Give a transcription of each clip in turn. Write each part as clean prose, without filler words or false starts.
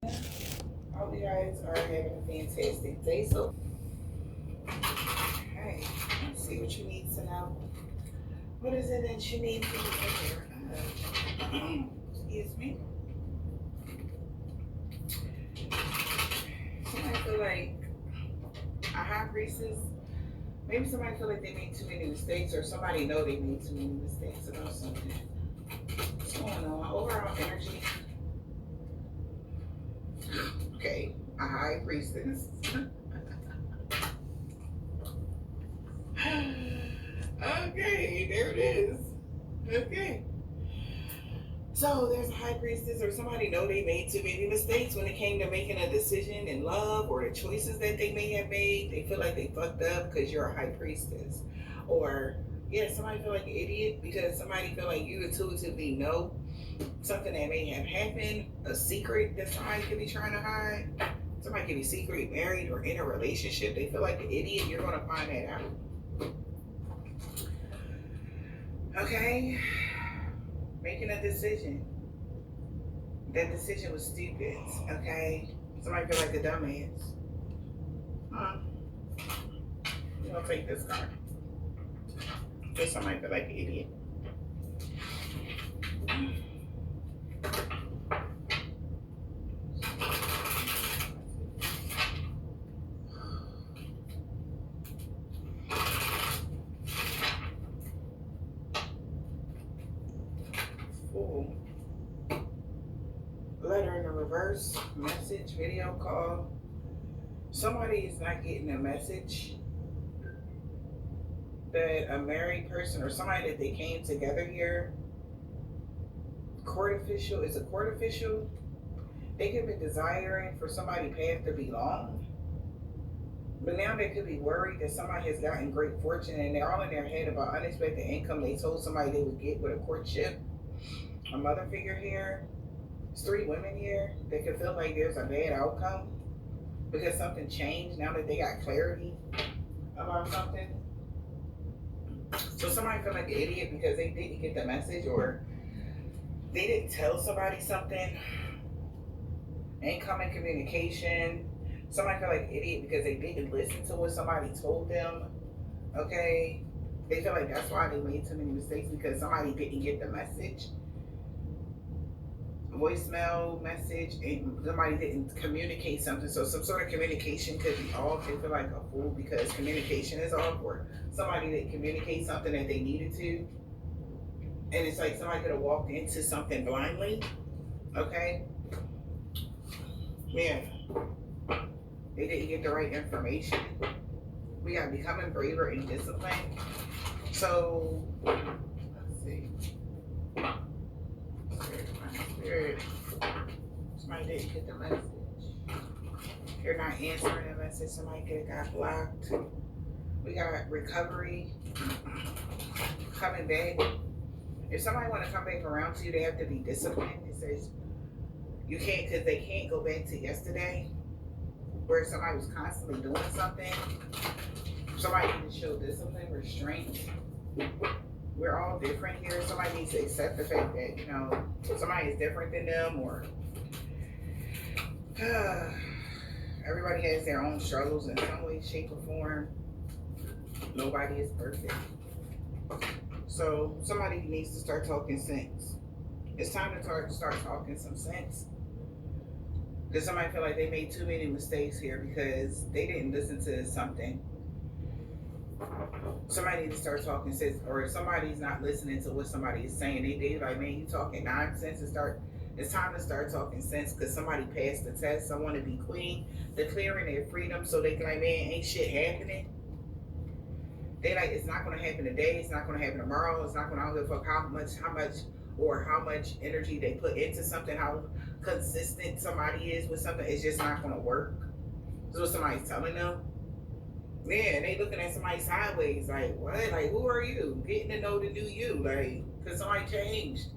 Hope you guys are having a fantastic day. So, hey, let's see what you need to know. What is it that you need to be aware of? Excuse me. Somebody feel like a high priestess. Maybe somebody feel like they made too many mistakes, or somebody know they made too many mistakes about something. What's going on? Overall energy. Okay, a high priestess. Okay, there it is. Okay. So there's a high priestess or somebody know they made too many mistakes when it came to making a decision in love or the choices that they may have made. They feel like they fucked up because you're a high priestess. Or yeah, somebody feel like an idiot because somebody feel like you intuitively know something that may have happened, a secret that somebody could be trying to hide. Somebody could be secretly married or in a relationship. They feel like an idiot. You're gonna find that out. Okay, making a decision. That decision was stupid. Okay, somebody feel like a dumbass. Huh? You gonna take this card? Just somebody feel like an idiot. Fool. Letter in the reverse. Message. Video call. Somebody is not getting a message that a married person or somebody that they came together here. Court official is a court official. They could be desiring for somebody's path to be long. But now they could be worried that somebody has gotten great fortune and they're all in their head about unexpected income they told somebody they would get with a courtship. A mother figure here. It's three women here that could feel like there's a bad outcome because something changed now that they got clarity about something. So somebody feel like an idiot because they didn't get the message or they didn't tell somebody something. Incoming communication. Somebody feel like an idiot because they didn't listen to what somebody told them. Okay? They feel like that's why they made too many mistakes because somebody didn't get the message. Voicemail message and somebody didn't communicate something. So some sort of communication could be off. They feel like a fool because communication is off, or somebody didn't communicate something that they needed to. And it's like somebody could have walked into something blindly. Okay? Yeah. They didn't get the right information. We got becoming braver and disciplined. So let's see. Spirit. Somebody didn't get the message. You're not answering the message. Somebody could have got blocked. We got recovery. Coming back. If somebody want to come back around to you, they have to be disciplined. It says you can't, because they can't go back to yesterday where somebody was constantly doing something. Somebody needs to show discipline, restraint. We're all different here. Somebody needs to accept the fact that, somebody is different than them, or everybody has their own struggles in some way, shape, or form. Nobody is perfect. So somebody needs to start talking sense. It's time to start talking some sense. Because somebody feel like they made too many mistakes here because they didn't listen to something. Somebody needs to start talking sense, or if somebody's not listening to what somebody is saying, they like, man, you talking nonsense. It's time to start talking sense because somebody passed the test. Someone to be queen, declaring their freedom so they can like, man, ain't shit happening. They like, it's not gonna happen today, it's not gonna happen tomorrow, it's not gonna, I don't give a fuck how much energy they put into something, how consistent somebody is with something, it's just not gonna work. That's what somebody's telling them. Man, they looking at somebody sideways, like, what? Like, who are you? Getting to know the new you, like, because somebody changed.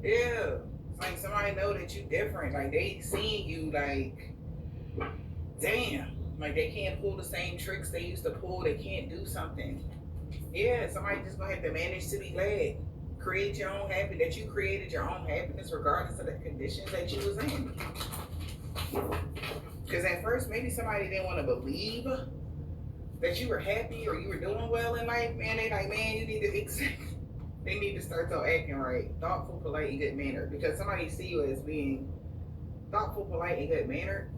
Yeah. It's like somebody know that you different. Like, they seeing you, like, damn. Like, they can't pull the same tricks they used to pull. They can't do something. Yeah, somebody just gonna have to manage to be glad. Create your own happiness, that you created your own happiness regardless of the conditions that you was in. Because at first, maybe somebody didn't want to believe that you were happy or you were doing well in life. Man, they like, man, you need to they need to start acting right, thoughtful, polite, and good mannered. Because somebody see you as being thoughtful, polite, and good mannered,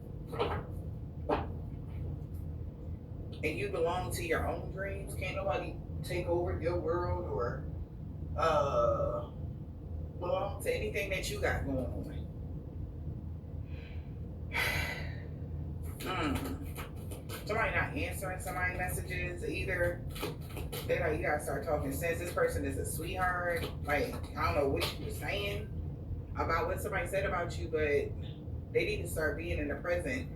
and you belong to your own dreams. Can't nobody take over your world or belong to anything that you got going on. Somebody not answering somebody's messages either. They like, you gotta start talking sense. This person is a sweetheart. Like, I don't know what you were saying about what somebody said about you, but they need to start being in the present.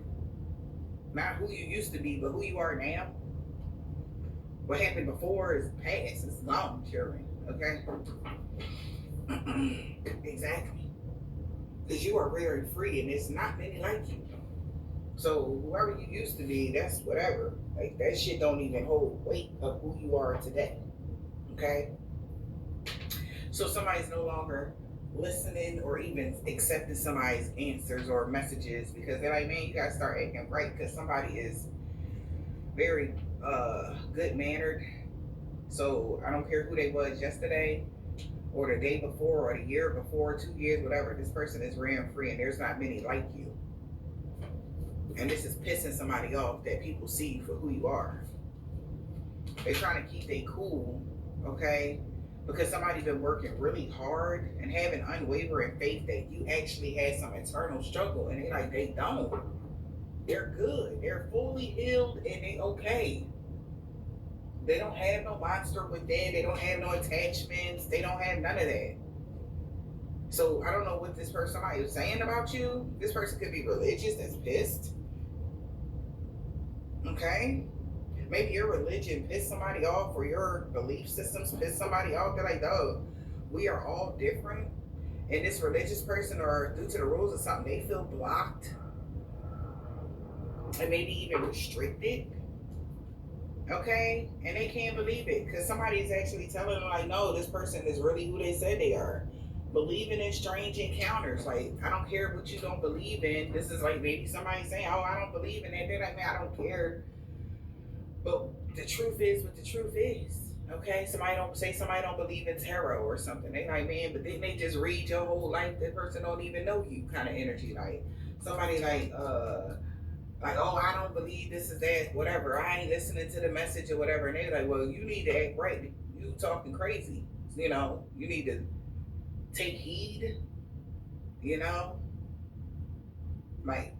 Not who you used to be, but who you are now. What happened before is past. It's gone, children. Okay? Exactly. Because you are rare and free, and there's not many like you. So whoever you used to be, that's whatever. Like, that shit don't even hold weight of who you are today. Okay? So somebody's no longer listening or even accepting somebody's answers or messages because they're like, man, you gotta start acting right because somebody is very good mannered. So I don't care who they was yesterday or the day before or the year before, 2 years, whatever. This person is rare free and there's not many like you. And this is pissing somebody off that people see you for who you are. They're trying to keep they cool, okay? Because somebody's been working really hard and having unwavering faith that you actually had some internal struggle, and they don't. They're good. They're fully healed and they okay. They don't have no monster within. They don't have no attachments. They don't have none of that. So I don't know what this person somebody was saying about you. This person could be religious that's pissed. Okay? Maybe your religion pissed somebody off or your belief systems pissed somebody off. They're like, oh, we are all different. And this religious person, or due to the rules or something, they feel blocked and maybe even restricted. Okay? And they can't believe it because somebody is actually telling them, like, no, this person is really who they said they are. Believing in strange encounters. Like, I don't care what you don't believe in. This is like maybe somebody saying, oh, I don't believe in that. They're like, man, I don't care. But the truth is what the truth is. Okay? Somebody don't believe in tarot or something. They like, man, but then they just read your whole life. That person don't even know you kind of energy. Like somebody like, oh, I don't believe this is that, whatever. I ain't listening to the message or whatever. And they're like, well, you need to act right. You talking crazy. You know, you need to take heed, you know? Like,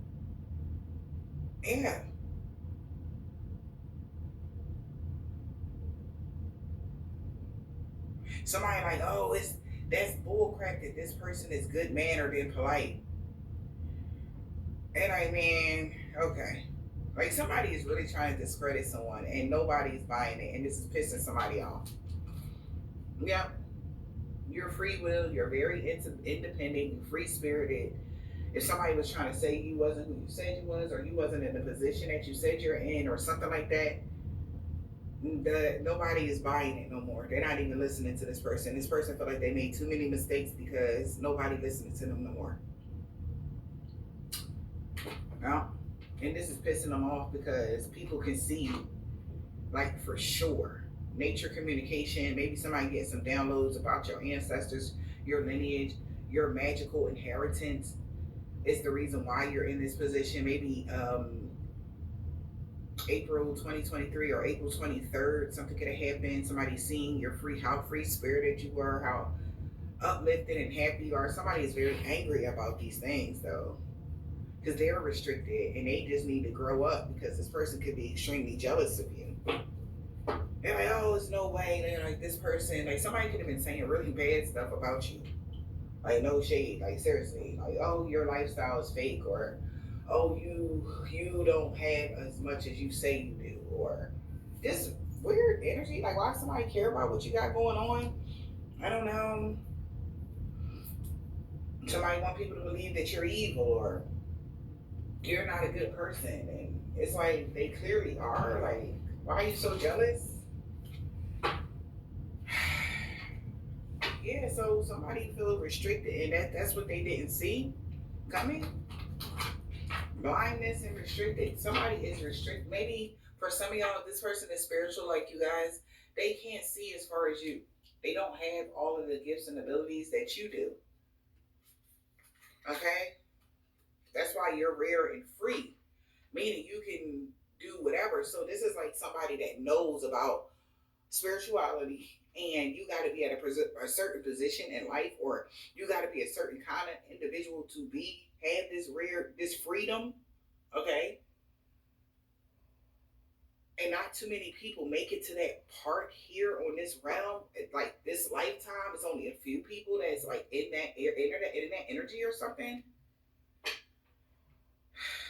yeah. Somebody like, oh, that's bullcrap that this person is good mannered and polite. And I mean, okay. Like somebody is really trying to discredit someone and nobody's buying it and this is pissing somebody off. Yeah. You're free will, you're very independent, you're free spirited. If somebody was trying to say you wasn't who you said you was, or you wasn't in the position that you said you're in, or something like that, nobody is buying it no more. They're not even listening to this person. This person felt like they made too many mistakes because nobody listening to them no more. Well, and this is pissing them off because people can see, like, for sure. Nature communication, maybe somebody gets some downloads about your ancestors, your lineage, your magical inheritance is the reason why you're in this position. Maybe April 2023 or April 23rd, something could have happened. Somebody seeing your how free spirited you were, how uplifted and happy you are. Somebody is very angry about these things though, because they're restricted and they just need to grow up because this person could be extremely jealous of you. They're like, oh, there's no way. They're like, this person, like somebody could have been saying really bad stuff about you. Like no shade, like seriously. Like, oh, your lifestyle is fake, or oh, you don't have as much as you say you do, or this weird energy. Like, why somebody care about what you got going on? I don't know. Somebody want people to believe that you're evil or you're not a good person, and it's like they clearly are. Like, why are you so jealous? Yeah, so somebody feels restricted, and that's what they didn't see coming. blindness and restricted. Somebody is restricted. Maybe for some of y'all, this person is spiritual like you guys. They can't see as far as you. They don't have all of the gifts and abilities that you do. Okay? That's why you're rare and free, meaning you can do whatever. So this is like somebody that knows about spirituality, and you got to be at a certain position in life, or you got to be a certain kind of individual to have this freedom. Okay? And not too many people make it to that part here on this realm. Like this lifetime, it's only a few people that's like in that energy or something.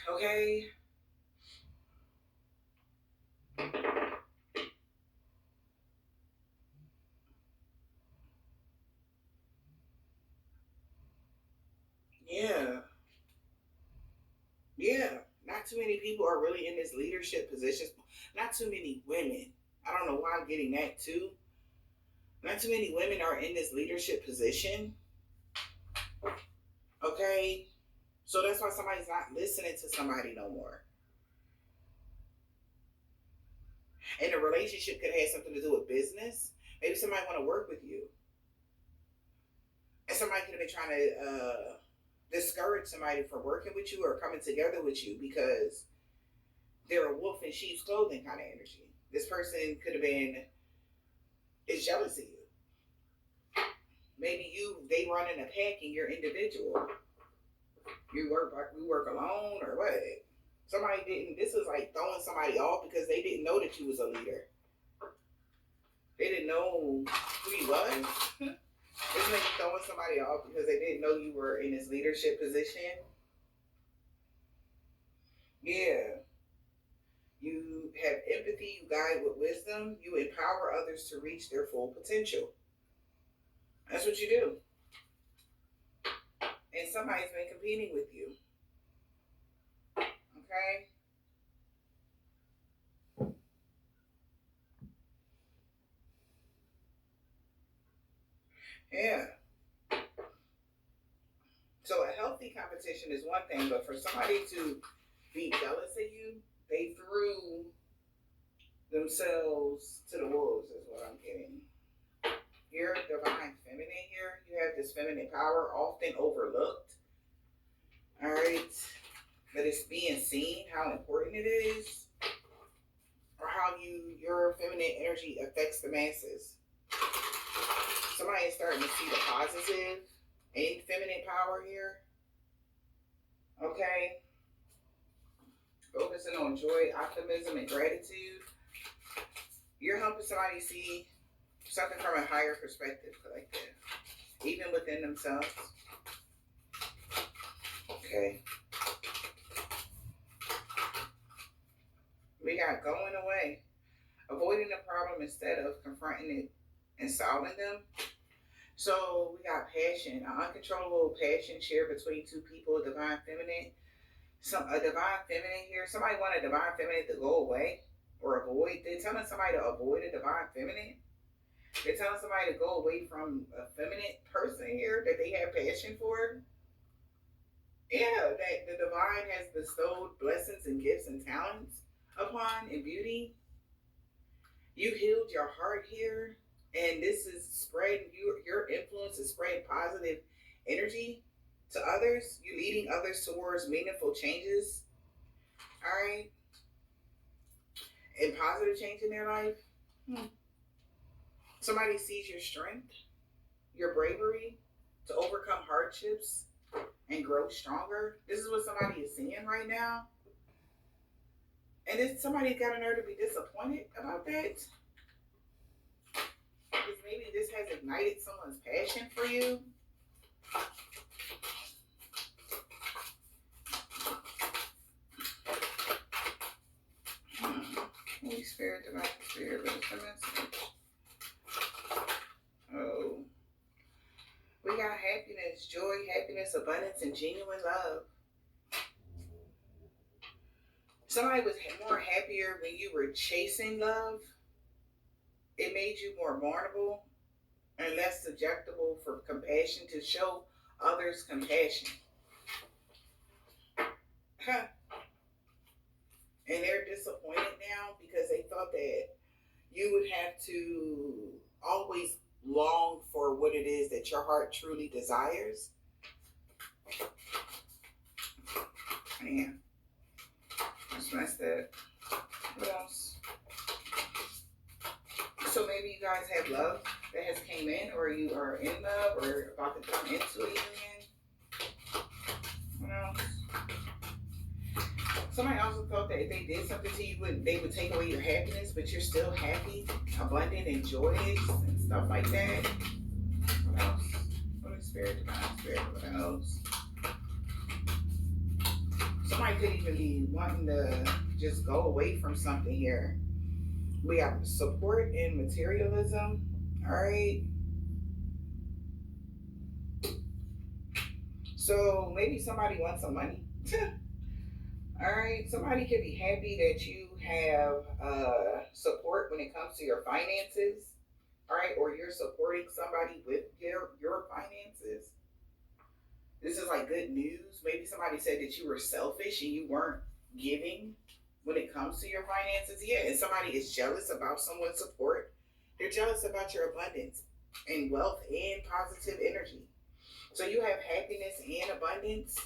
Okay. Yeah. Yeah. Not too many people are really in this leadership positions. Not too many women. I don't know why I'm getting that too. Not too many women are in this leadership position. Okay. So that's why somebody's not listening to somebody no more. And the relationship could have something to do with business. Maybe somebody want to work with you. And somebody could have been trying to discourage somebody from working with you or coming together with you because they're a wolf in sheep's clothing kind of energy. This person could have been is jealous of you. Maybe they run in a pack and you're individual. We work alone or what? Somebody didn't. This is like throwing somebody off because they didn't know that you was a leader. They didn't know who you was. It's like throwing somebody off because they didn't know you were in this leadership position. Yeah. You have empathy, you guide with wisdom, you empower others to reach their full potential. That's what you do. And somebody's been competing with you. Okay? Yeah. So a healthy competition is one thing, but for somebody to be jealous of you, they threw themselves to the wolves, is what I'm getting. You're divine feminine here. You have this feminine power, often overlooked. All right. But it's being seen how important it is, or how your feminine energy affects the masses. Somebody is starting to see the positive in feminine power here. Okay. Focusing on joy, optimism, and gratitude. You're helping somebody see something from a higher perspective, collective, even within themselves. Okay. We got going away, avoiding the problem instead of confronting it and solving them. So we got passion, an uncontrollable passion shared between two people, divine feminine. A divine feminine here. Somebody want a divine feminine to go away or avoid. They're telling somebody to avoid a divine feminine. They're telling somebody to go away from a feminine person here that they have passion for. Yeah, that the divine has bestowed blessings and gifts and talents upon and beauty. You healed your heart here, and this is spreading your influence is spreading positive energy to others. You're leading others towards meaningful changes. All right, and positive change in their life. Somebody sees your strength, your bravery to overcome hardships and grow stronger. This is what somebody is seeing right now. And if somebody got a nerve to be disappointed about that, because maybe this has ignited someone's passion for you. Holy Spirit, Divine Spirit, what is the message? Oh. We got happiness, joy, happiness, abundance, and genuine love. Somebody was more happier when you were chasing love. It made you more vulnerable and less susceptible for compassion, to show others compassion. And they're disappointed now because they thought that you would have to always long for what it is that your heart truly desires. Man, that's messed up. What else? So maybe you guys have love that has came in, or you are in love, or about to come into a union. What else? Somebody also thought that if they did something to you, they would take away your happiness, but you're still happy, abundant, and joyous, and stuff like that. What else? Holy Spirit, Divine Spirit, what else? Somebody could even be wanting to just go away from something here. We have support in materialism. All right. So maybe somebody wants some money. All right. Somebody could be happy that you have support when it comes to your finances. All right. Or you're supporting somebody with your finances. This is like good news. Maybe somebody said that you were selfish and you weren't giving when it comes to your finances. Yeah, and somebody is jealous about someone's support. They're jealous about your abundance and wealth and positive energy. So you have happiness and abundance.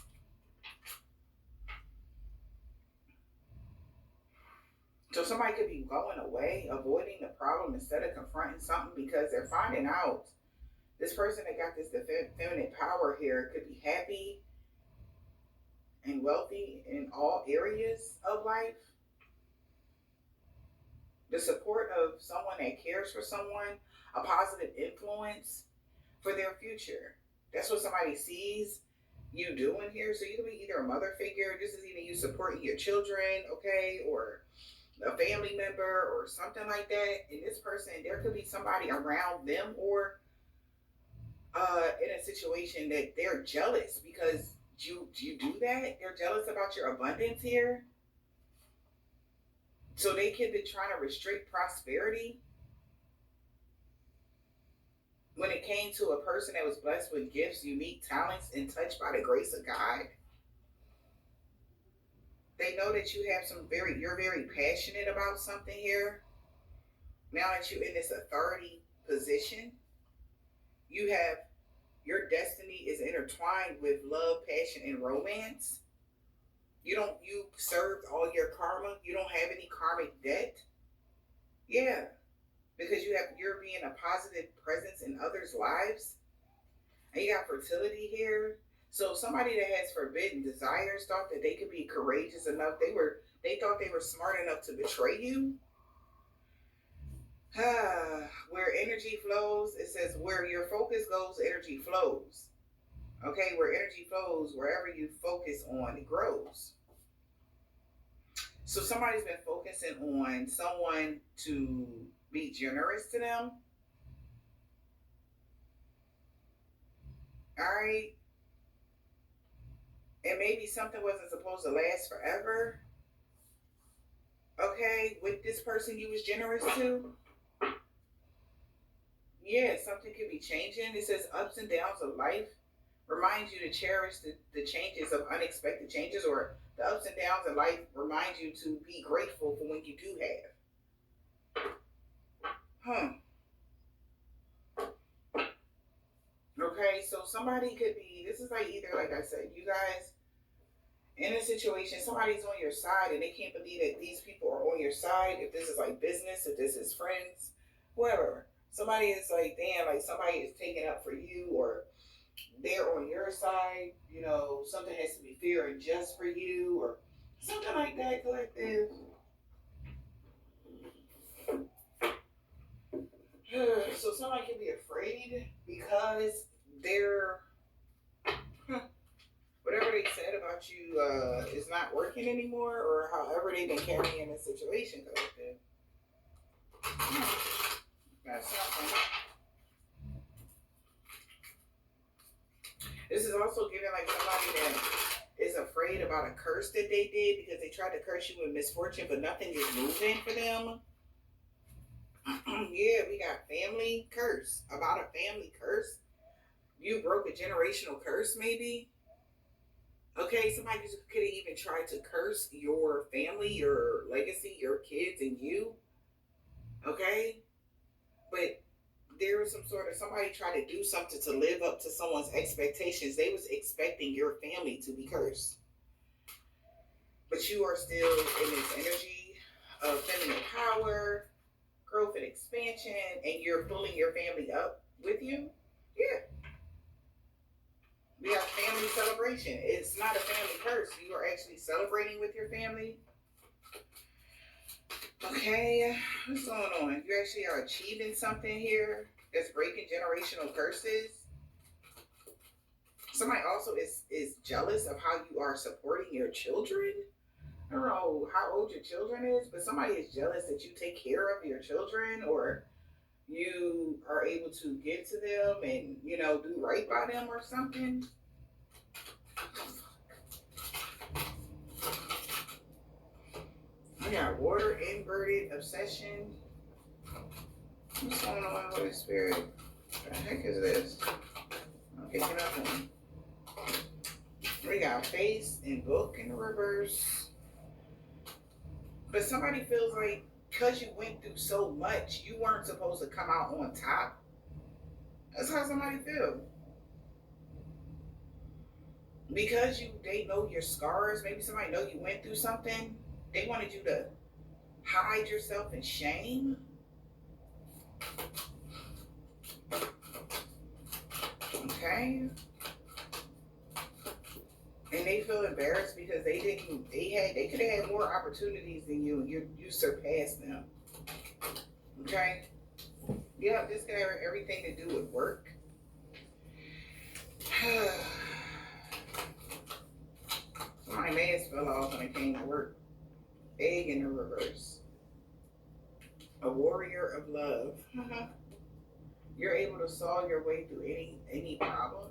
So somebody could be going away, avoiding the problem instead of confronting something because they're finding out this person that got this feminine power here could be happy and wealthy in all areas of life. The support of someone that cares for someone, a positive influence for their future. That's what somebody sees you doing here. So you can be either a mother figure, this is either you supporting your children, okay, or a family member or something like that. And this person, there could be somebody around them or in a situation that they're jealous because you do that. They're jealous about your abundance here. So they could be trying to restrict prosperity when it came to a person that was blessed with gifts, unique talents, and touched by the grace of God. They know that you're very passionate about something here. Now that you're in this authority position, you have your destiny is intertwined with love, passion, and romance. You served all your karma. You don't have any karmic debt. Yeah, because you're being a positive presence in others' lives. And you got fertility here. So somebody that has forbidden desires thought that they could be courageous enough. They thought they were smart enough to betray you. Where energy flows, it says where your focus goes, energy flows. Okay, where energy flows, wherever you focus on, it grows. So somebody's been focusing on someone to be generous to them. All right. And maybe something wasn't supposed to last forever. Okay, with this person you was generous to. Yeah, something could be changing. It says ups and downs of life reminds you to cherish the changes of unexpected changes, or the ups and downs of life remind you to be grateful for when you do have. Okay, so somebody could be, this is like either, like I said, you guys in a situation, somebody's on your side and they can't believe that these people are on your side. If this is like business, if this is friends, whoever. Somebody is like, damn, like somebody is taking up for you, or they're on your side, something has to be fair and just for you, or something like that, collective. So somebody can be afraid because they're whatever they said about you is not working anymore, or however they've been carrying the situation, collective. That's something. This is also giving like somebody that is afraid about a curse that they did because they tried to curse you with misfortune, but nothing is moving for them. Yeah, we got family curse. About a family curse. You broke a generational curse, maybe. Okay, somebody could even try to curse your family, your legacy, your kids, and you. Okay, but there was some sort of somebody tried to do something to live up to someone's expectations. They was expecting your family to be cursed, but you are still in this energy of feminine power, growth and expansion, and you're pulling your family up with you. Yeah, we have family celebration. It's not a family curse. You are actually celebrating with your family. Okay, what's going on? You actually are achieving something here that's breaking generational curses. Somebody also is jealous of how you are supporting your children. I don't know how old your children is, but somebody is jealous that you take care of your children or you are able to get to them and do right by them or something. I got water inverted obsession. What's going on, Holy Spirit? What the heck is this? I'm picking up one. We got face and book in the reverse. But somebody feels like because you went through so much, you weren't supposed to come out on top. That's how somebody feels. Because they know your scars, maybe somebody know you went through something, they wanted you to hide yourself in shame. Okay. And they feel embarrassed because they could have had more opportunities than you and you surpassed them. Okay? Yeah, this could have everything to do with work. My mask fell off when I came to work. Egg in the reverse. A warrior of love. You're able to solve your way through any problems.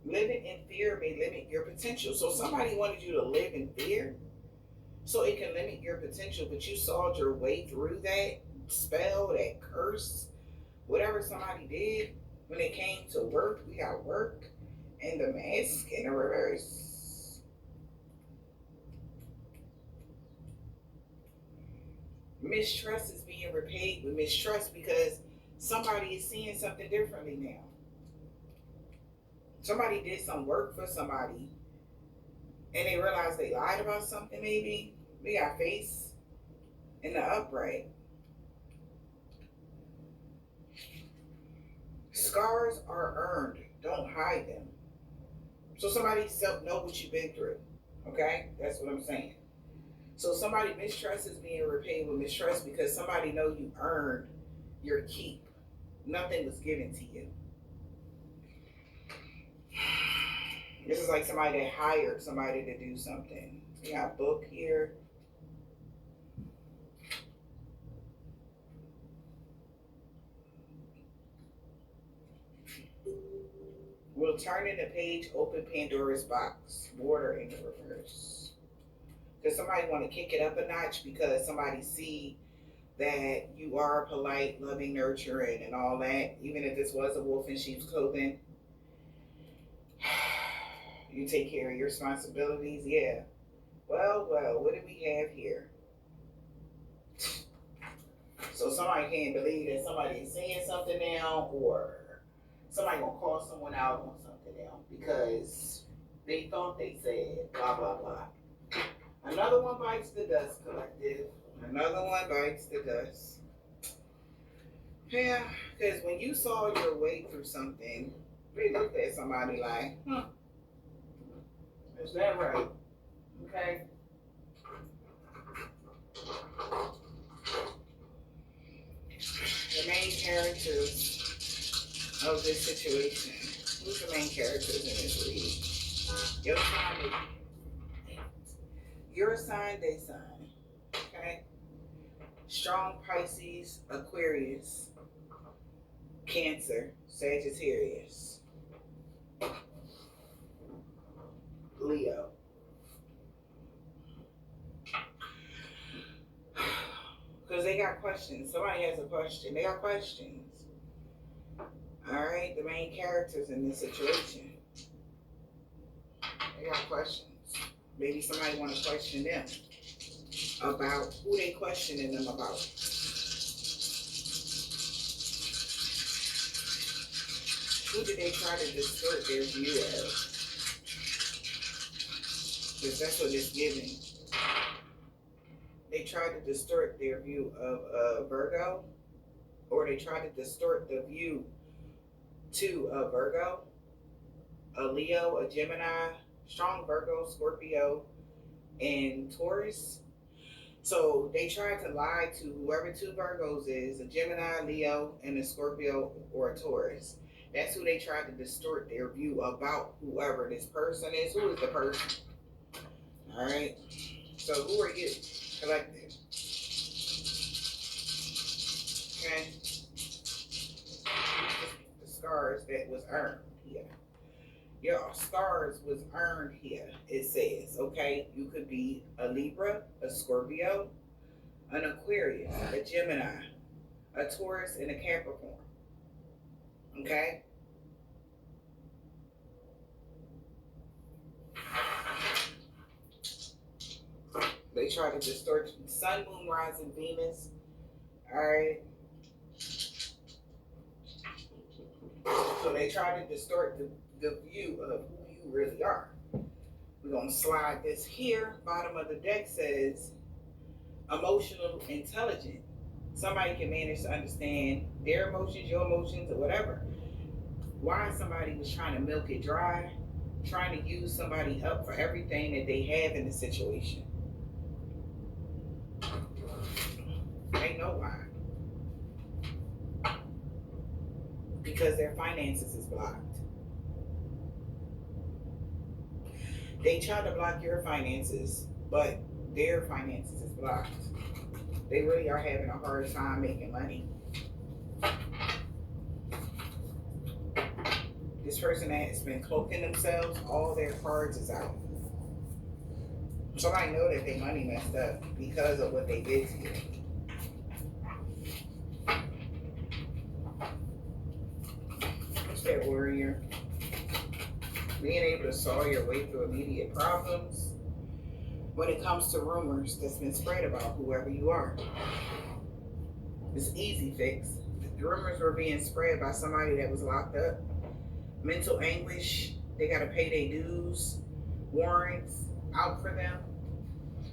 Living in fear may limit your potential. So somebody wanted you to live in fear so it can limit your potential, but you sawed your way through that spell, that curse, whatever somebody did when it came to work. We got work and the mask in the reverse. Mistrust is being repaid with mistrust because somebody is seeing something differently now. Somebody did some work for somebody and they realized they lied about something maybe. We got face in the upright. Scars are earned. Don't hide them. So somebody know what you've been through. Okay? That's what I'm saying. So somebody mistrust is being repaid with mistrust because somebody know you earned your keep. Nothing was given to you. This is like somebody that hired somebody to do something. We got book here. We'll turn in the page, open Pandora's box. Water in the reverse. Because somebody want to kick it up a notch because somebody see that you are polite, loving, nurturing, and all that. Even if this was a wolf in sheep's clothing. You take care of your responsibilities. Yeah. Well, what do we have here? So somebody can't believe that somebody is saying something now, or somebody gonna call someone out on something now because they thought they said blah blah blah. Another one bites the dust, collective. Another one bites the dust. Yeah, because when you saw your way through something, we looked at somebody like, is that right? Okay. The main characters of this situation. Who's the main characters in this read? Your sign, they sign. Okay? Strong Pisces, Aquarius, Cancer, Sagittarius, Leo. Because they got questions. Somebody has a question. They got questions. All right, the main characters in this situation, they got questions. Maybe somebody want to question them about who they questioning them about. Who did they try to distort their view of? Because that's what it's giving. They tried to distort their view of Virgo, or they tried to distort the view to a Virgo, a Leo, a Gemini, strong Virgo, Scorpio, and Taurus. So they tried to lie to whoever two Virgos is, a Gemini, Leo, and a Scorpio or a Taurus. That's who they tried to distort their view about whoever this person is. Who is the person? All right. So who are you? Collective. Okay. The scars that was earned here. Your scars was earned here, it says, okay? You could be a Libra, a Scorpio, an Aquarius, a Gemini, a Taurus, and a Capricorn. Okay? They try to distort Sun, Moon, Rising, Venus. Alright? So they try to distort the view of who you really are. We're going to slide this here. Bottom of the deck says emotional intelligence. Somebody can manage to understand their emotions, your emotions, or whatever. Why somebody was trying to milk it dry, trying to use somebody up for everything that they have in the situation. They know why. Because their finances is blocked. They try to block your finances, but their finances is blocked. They really are having a hard time making money. This person has been cloaking themselves, all their cards is out. Somebody know that their money messed up because of what they did to you. What's that warrior? Being able to solve your way through immediate problems when it comes to rumors that's been spread about whoever you are. It's easy fix. The rumors were being spread by somebody that was locked up. Mental anguish, they gotta pay their dues, warrants out for them.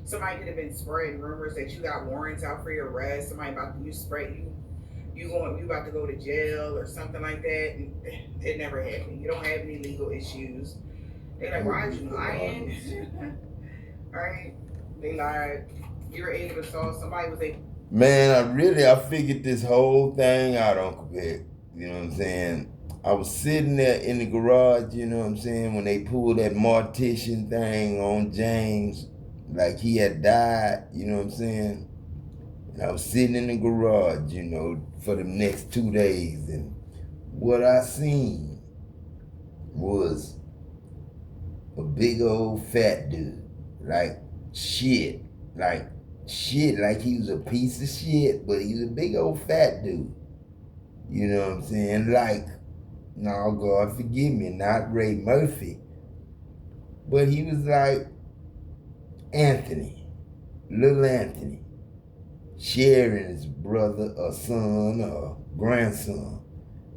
Somebody could have been spreading rumors that you got warrants out for your arrest. Somebody about to you about to go to jail or something like that. And it never happened. You don't have any legal issues. They're like, why did you lying? All right, they lied. You were able to solve. Somebody was able. Man, I figured this whole thing out, Uncle Vic. You know what I'm saying? I was sitting there in the garage, you know what I'm saying, when they pulled that mortician thing on James, like he had died, you know what I'm saying? And I was sitting in the garage, you know, for the next 2 days, and what I seen was a big old fat dude, like shit, like he was a piece of shit, but he was a big old fat dude. You know what I'm saying? Like, no, God forgive me, not Ray Murphy, but he was like Anthony, little Anthony, sharing his brother or son or grandson.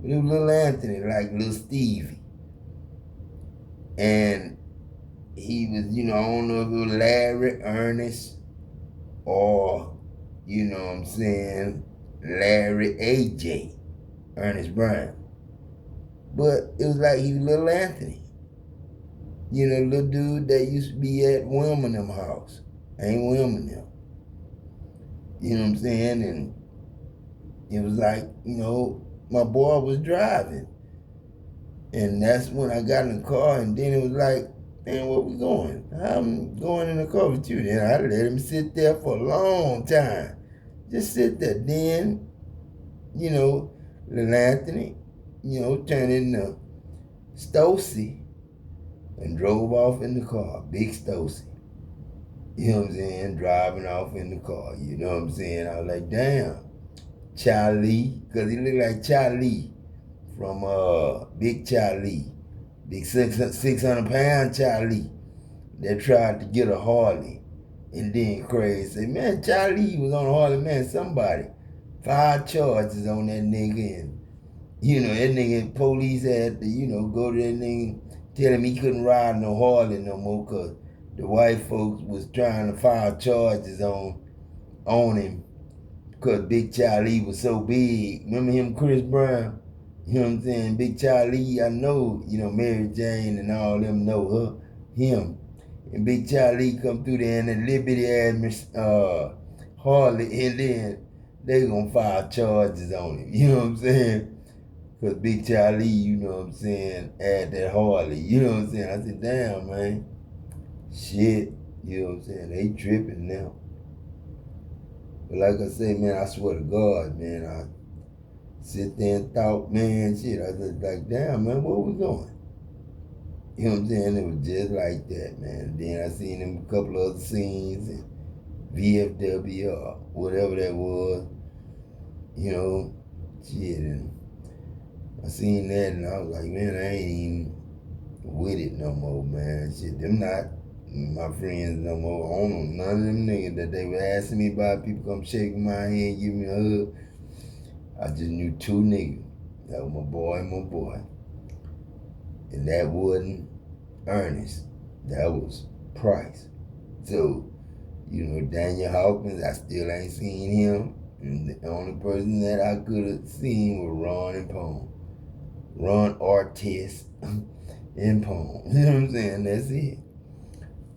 It was little Anthony, like little Stevie. And he was, you know, I don't know if it was Larry, Ernest, or, you know what I'm saying, Larry AJ, Ernest Brown. But it was like he was little Anthony. You know, little dude that used to be at Wilmenham house. Ain't Wilmenham. You know what I'm saying? And it was like, you know, my boy was driving. And that's when I got in the car, and then it was like, man, where we going? I'm going in the car with you. Then I let him sit there for a long time. Just sit there. Then, you know, little Anthony, you know, turned into Stosey and drove off in the car, big Stosey. You know what I'm saying? Driving off in the car. You know what I'm saying? I was like, damn, Charlie, because he looked like Charlie from Big Charlie, big 600-pound Charlie that tried to get a Harley. And then Craig said, man, Charlie was on a Harley, man, somebody. 5 charges on that nigga. And, that nigga, police had to, go to that nigga, tell him he couldn't ride no Harley no more because the white folks was trying to file charges on him because Big Charlie was so big. Remember him, Chris Brown? You know what I'm saying? Big Charlie, I know, Mary Jane and all them know him. And Big Charlie come through there in a liberty ass Harley, and then they gonna file charges on him. You know what I'm saying? Because Big Charlie, you know what I'm saying, had that Harley. You know what I'm saying? I said, damn, man. Shit. You know what I'm saying? They tripping now. But like I say, man, I swear to God, man, I sit there and thought, man, shit. I was like, damn, man, where we going? You know what I'm saying? It was just like that, man. Then I seen him a couple of other scenes and VFW or whatever that was. Shit. And I seen that and I was like, man, I ain't even with it no more, man. Shit, them not my friends no more. I don't know none of them niggas that they were asking me about. People come shaking my hand, give me a hug. I just knew 2 niggas. That was my boy and my boy. And that wasn't Ernest. That was Price. So, Daniel Hawkins, I still ain't seen him. And the only person that I could have seen was Ron and Pone. Ron Artest and Pone. You know what I'm saying? That's it.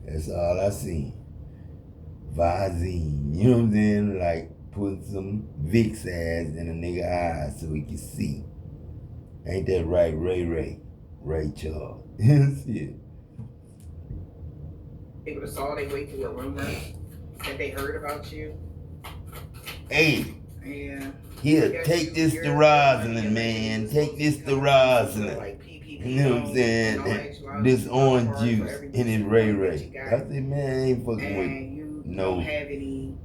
That's all I seen. Visine. You know what I'm saying? Like putting some Vicks ass in a nigga eyes so he can see. Ain't that right, Ray Charles? Shit. People that saw they way through a rumor that they heard about you. Hey. Yeah. Here, take this to Rosalind, man. Take this to Rosalind. You know what I'm saying? This orange juice and it's Ray. I said, man, I ain't fucking with no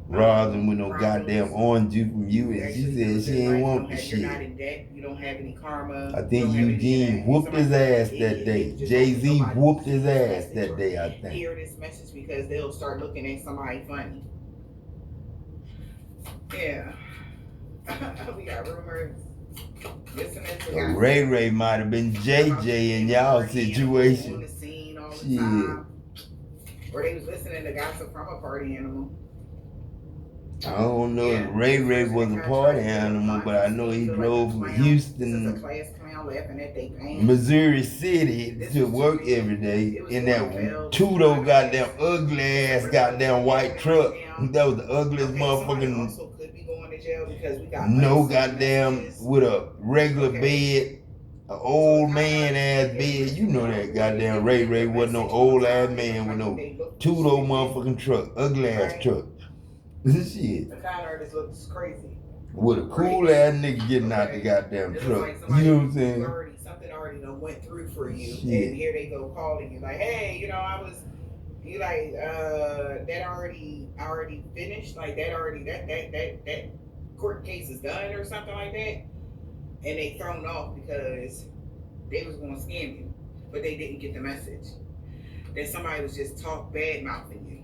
Rosalind with no goddamn orange juice from you. And she said she ain't want the shit. You're not in debt. You don't have any karma. I think Eugene whooped his ass that day. Jay-Z whooped his ass that day, I think. Hear this message because they'll start looking at somebody funny. Yeah. We got rumors. Listening to Ray might have been JJ in y'all situation. On the scene all the time. Or they was listening to gossip from a party animal. I don't know if Ray was a party animal, but I know he drove from Houston, Missouri City to work every day in that Tudo goddamn ugly ass goddamn white truck. That was the ugliest motherfucking. No goddamn with a regular bed, an old man ass bed. You know that goddamn Ray wasn't no old ass man with no Tudo motherfucking truck, ugly ass truck. Shit. The con artist looks crazy. With a cool ass nigga getting out the goddamn truck. Like you know what I'm saying? Something already done went through for you. Shit. And here they go calling you like, hey, I was, you like, that already finished? Like that court case is done or something like that? And they thrown off because they was going to scam you. But they didn't get the message. That somebody was just bad mouthing you.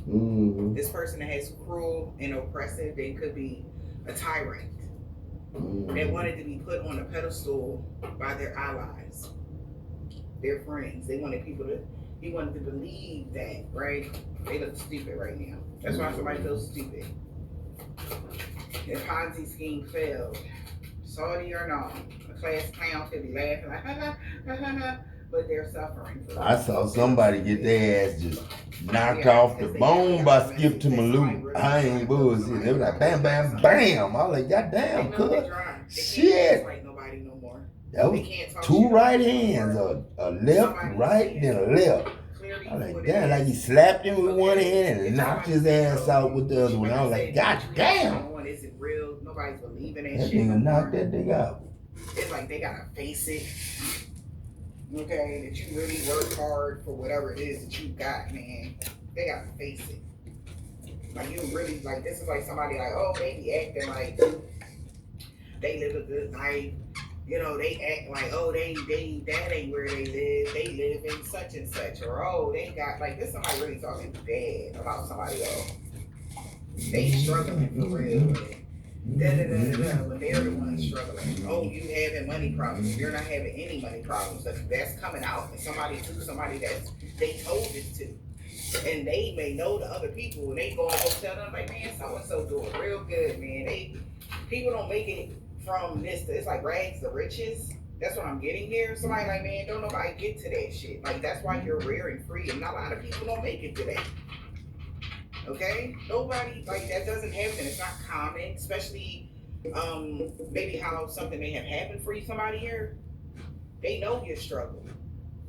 Mm-hmm. This person that has cruel and oppressive, they could be a tyrant. Mm-hmm. They wanted to be put on a pedestal by their allies, their friends. He wanted to believe that, right? They look stupid right now. That's why somebody feels stupid. The Ponzi scheme failed. Saudi or not, a class clown could be laughing like, ha ha ha ha ha. But they're suffering. I saw somebody get their ass just knocked off the bone by Skip to Malou. I ain't bullshit. They were like, bam, bam, bam. I was like, goddamn, cuz. Shit. That was 2 right hands, a left, right, then a left. I was like, damn, like he slapped him with one hand and knocked his ass out with the other one. I was like, god damn. Is it real? Nobody's believing that shit. That nigga knocked that nigga out. It's like they gotta face it. Okay, that you really work hard for whatever it is that you got, man. They gotta face it. Like you really like this is like somebody like, oh, they be acting like they live a good life. You know, they act like, oh, they that ain't where they live. They live in such and such, or oh, they got like this. Somebody really talking bad about somebody else. They struggling for real. Da da da da da. When they're the ones struggling. Oh, you having money problems. You're not having any money problems. That's coming out. And somebody that they told it to. And they may know the other people, and they go and go tell them like, man, so and so doing real good, man. People don't make it from this. It's like rags to riches. That's what I'm getting here. Somebody like, man, don't nobody get to that shit. Like that's why you're rare and free, and not a lot of people don't make it to that. Okay, nobody like that doesn't happen. It's not common, especially maybe how something may have happened for you. Somebody here, they know your struggle.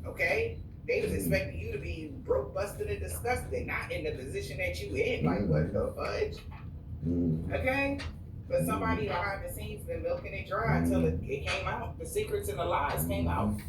Okay. They was expecting you to be broke, busted, and disgusted, not in the position that you in. Like, what the fudge? Okay? But somebody behind the scenes been milking it dry until it came out. The secrets and the lies came out.